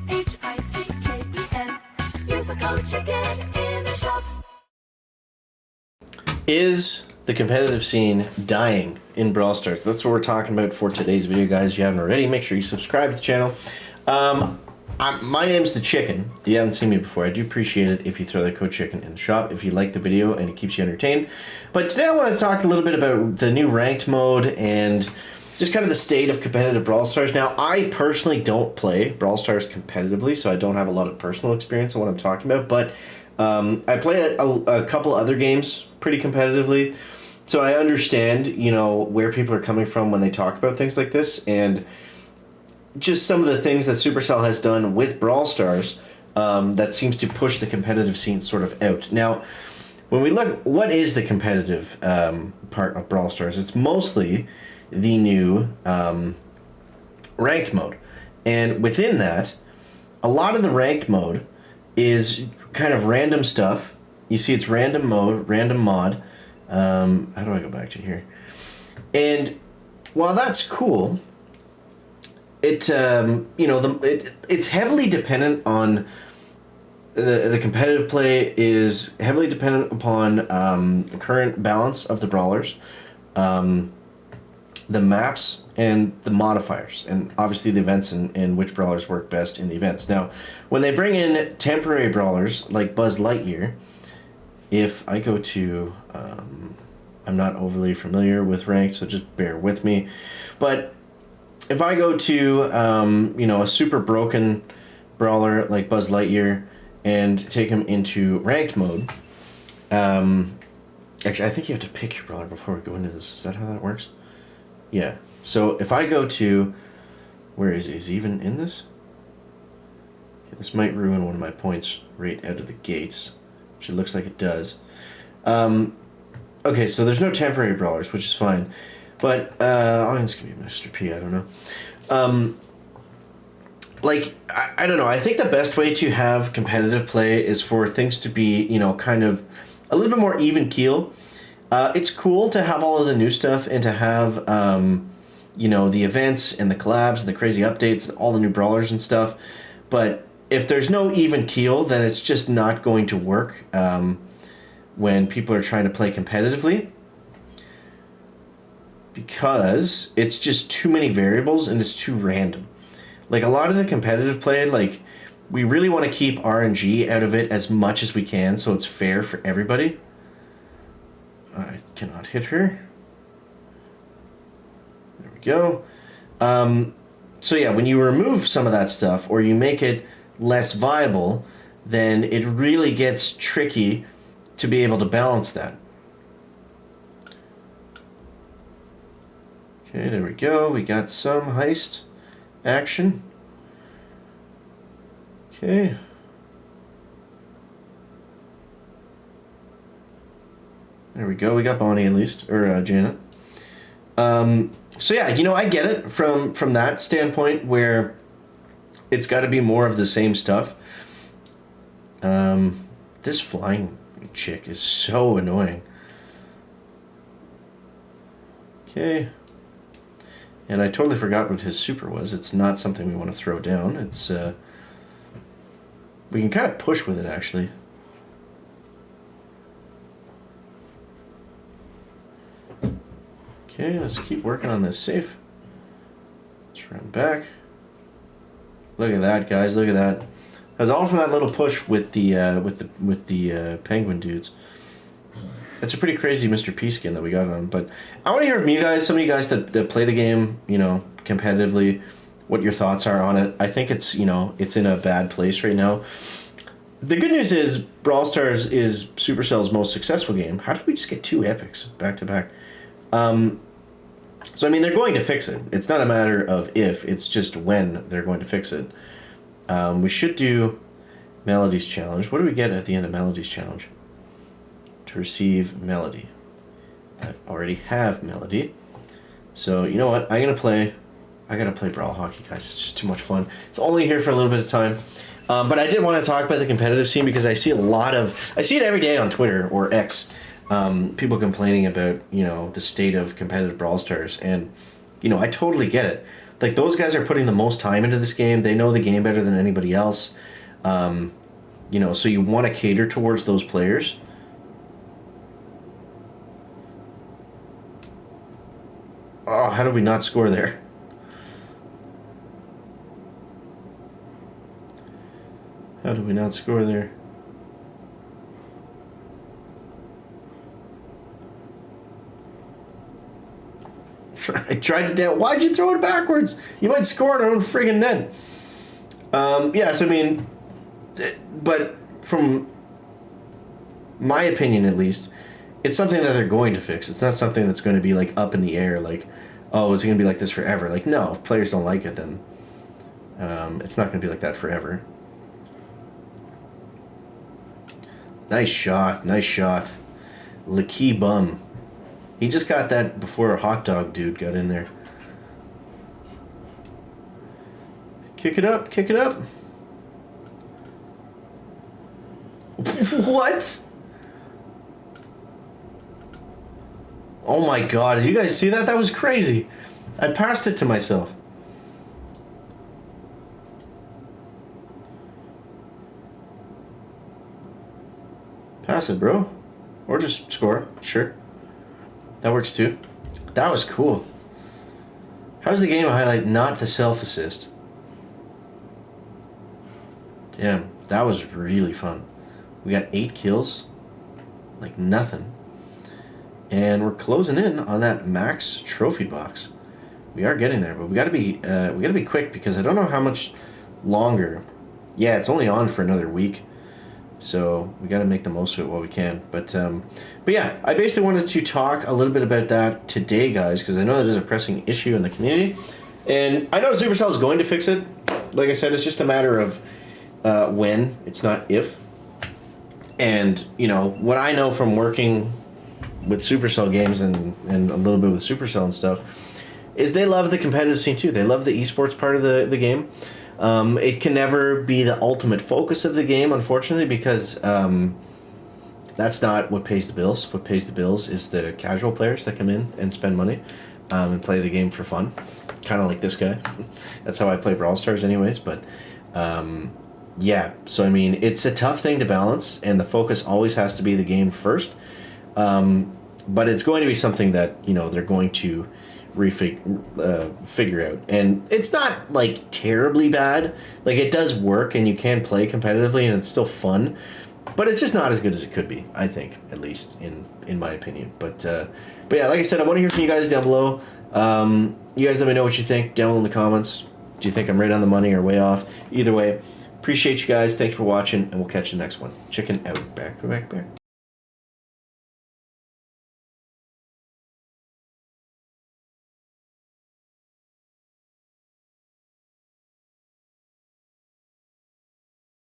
CHICKEN. Use the code CHICKEN in the shop. Is the competitive scene dying in Brawl Stars? That's what we're talking about for today's video, guys. If you haven't already, make sure you subscribe to the channel. My name's the Chicken. If you haven't seen me before, I do appreciate it if you throw that code CHICKEN in the shop if you like the video and it keeps you entertained. But today I want to talk a little bit about the new ranked mode and just kind of the state of competitive Brawl Stars. Now, I personally don't play Brawl Stars competitively, so I don't have a lot of personal experience on what I'm talking about, but I play a couple other games pretty competitively, so I understand, you know, where people are coming from when they talk about things like this, and just some of the things that Supercell has done with Brawl Stars that seems to push the competitive scene sort of out. Now, when we look, what is the competitive part of Brawl Stars? It's mostly the new ranked mode, and within that, a lot of the ranked mode is kind of random stuff. You see, it's random mode, random mod. How do I go back to here? And while that's cool, it it's heavily dependent on the competitive play is heavily dependent upon the current balance of the brawlers, the maps, and the modifiers, and obviously the events and which brawlers work best in the events. Now, when they bring in temporary brawlers like Buzz Lightyear, if I go to, I'm not overly familiar with ranked, so just bear with me, but if I go to, a super broken brawler like Buzz Lightyear and take him into ranked mode, actually, I think you have to pick your brawler before we go into this. Is that how that works? Yeah. So if I go to, where is he? Is he even in this? Okay, this might ruin one of my points right out of the gates, which it looks like it does. Okay, so there's no temporary brawlers, which is fine. But, I'm just going to be Mr. P, I don't know. I don't know, I think the best way to have competitive play is for things to be, kind of a little bit more even keel. It's cool to have all of the new stuff and to have, the events and the collabs and the crazy updates and all the new brawlers and stuff. But if there's no even keel, then it's just not going to work when people are trying to play competitively, because it's just too many variables and it's too random. Like, a lot of the competitive play, like, we really want to keep RNG out of it as much as we can so it's fair for everybody. I cannot hit her. There we go. So yeah, when you remove some of that stuff or you make it less viable, then it really gets tricky to be able to balance that. Okay, there we go. We got some heist action. Okay. There we go. We got Bonnie at least, or Janet. So yeah, I get it from that standpoint where it's got to be more of the same stuff. This flying chick is so annoying. Okay. And I totally forgot what his super was. It's not something we want to throw down. It's we can kind of push with it, actually. Okay, let's keep working on this safe. Let's run back. Look at that, guys. Look at that. That was all from that little push with the penguin dudes. That's a pretty crazy Mr. P skin that we got on him. But I want to hear from you guys, some of you guys that play the game, competitively, what your thoughts are on it. I think it's, it's in a bad place right now. The good news is Brawl Stars is Supercell's most successful game. How did we just get 2 epics back to back? So, I mean, they're going to fix it. It's not a matter of if, it's just when they're going to fix it. We should do Melody's Challenge. What do we get at the end of Melody's Challenge? To receive Melody. I already have Melody. So, you know what? I gotta play Brawl Hockey, guys. It's just too much fun. It's only here for a little bit of time. But I did want to talk about the competitive scene because I see it every day on Twitter or X. People complaining about, the state of competitive Brawl Stars. And, I totally get it. Like, those guys are putting the most time into this game. They know the game better than anybody else. You know, so you want to cater towards those players. Oh, how did we not score there? How did we not score there? I tried to down. Why'd you throw it backwards? You might score on our own friggin' net. Yeah, so I mean, but from my opinion at least, it's something that they're going to fix. It's not something that's going to be like up in the air, like, oh, is it going to be like this forever? Like, no, if players don't like it, then it's not going to be like that forever. Nice shot, nice shot. Lakey Bum. He just got that before a hot dog dude got in there. Kick it up, kick it up. What? Oh my god, did you guys see that? That was crazy. I passed it to myself. Pass it, bro. Or just score, sure. That works too. That was cool. How's the game highlight not the self-assist? Damn, that was really fun. We got 8 kills. Like nothing. And we're closing in on that max trophy box. We are getting there, but we gotta be quick because I don't know how much longer. Yeah, it's only on for another week. So we got to make the most of it while we can. But yeah, I basically wanted to talk a little bit about that today, guys, because I know that is a pressing issue in the community. And I know Supercell is going to fix it. Like I said, it's just a matter of when. It's not if. And, you know, what I know from working with Supercell games and a little bit with Supercell and stuff is they love the competitive scene too. They love the esports part of the game. It can never be the ultimate focus of the game, unfortunately, because that's not what pays the bills. What pays the bills is the casual players that come in and spend money and play the game for fun, kind of like this guy. That's how I play Brawl Stars anyways, but yeah. So, I mean, it's a tough thing to balance, and the focus always has to be the game first, but it's going to be something that, you know, they're going to figure out, and it's not like terribly bad. Like, it does work and you can play competitively and it's still fun, but it's just not as good as it could be, I think, at least in my opinion. But yeah, like I said, I want to hear from you guys down below. You guys let me know what you think down in the comments. Do you think I'm right on the money or way off? Either way, appreciate you guys. Thanks for watching, and we'll catch you next one. Chicken out. Back.